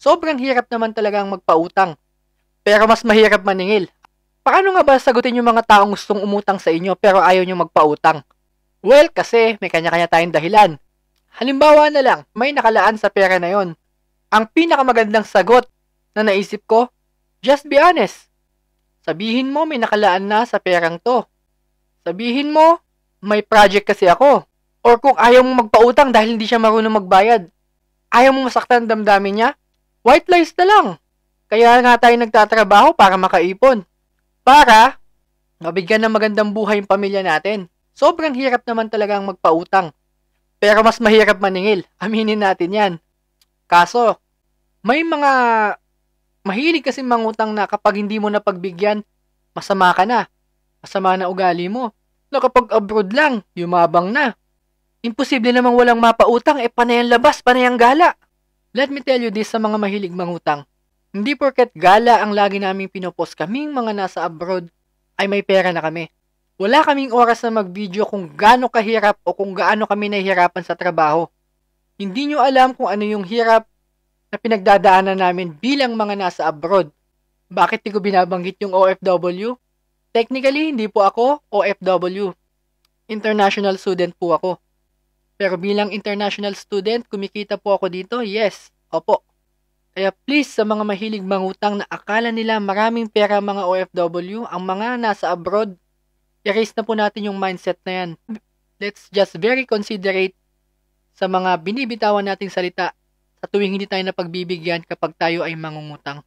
Sobrang hirap naman talagang magpautang, pero mas mahirap maningil. Paano nga ba sagutin yung mga taong gustong umutang sa inyo pero ayaw nyo magpautang? Well, kasi may kanya-kanya tayong dahilan. Halimbawa na lang, may nakalaan sa pera na yon. Ang pinakamagandang sagot na naisip ko, just be honest. Sabihin mo may nakalaan na sa perang to. Sabihin mo, may project kasi ako. Or kung ayaw mo magpautang dahil hindi siya marunong magbayad, ayaw mo masaktan damdamin niya, white lies na lang. Kaya nga tayo nagtatrabaho para makaipon. Para mabigyan ng magandang buhay yung pamilya natin. Sobrang hirap naman talagang magpautang. Pero mas mahirap maningil. Aminin natin yan. Kaso, may mga mahilig kasi mangutang na kapag hindi mo napagbigyan, masama ka na. Masama na ugali mo. Na kapag abroad lang, yumabang na. Imposible namang walang mapautang, panay ang labas, panay ang gala. Let me tell you this sa mga mahilig mangutang. Hindi porket gala ang lagi naming pinopost kaming mga nasa abroad, ay may pera na kami. Wala kaming oras na mag-video kung gaano kahirap o kung gaano kami nahihirapan sa trabaho. Hindi nyo alam kung ano yung hirap na pinagdadaanan namin bilang mga nasa abroad. Bakit di ko binabanggit yung OFW? Technically, hindi po ako OFW. International student po ako. Pero bilang international student, kumikita po ako dito? Yes, opo. Kaya please sa mga mahilig mangutang na akala nila maraming pera mga OFW, ang mga nasa abroad, erase na po natin yung mindset na yan. Let's just very considerate sa mga binibitawan nating salita sa tuwing hindi tayo napagbibigyan kapag tayo ay mangungutang.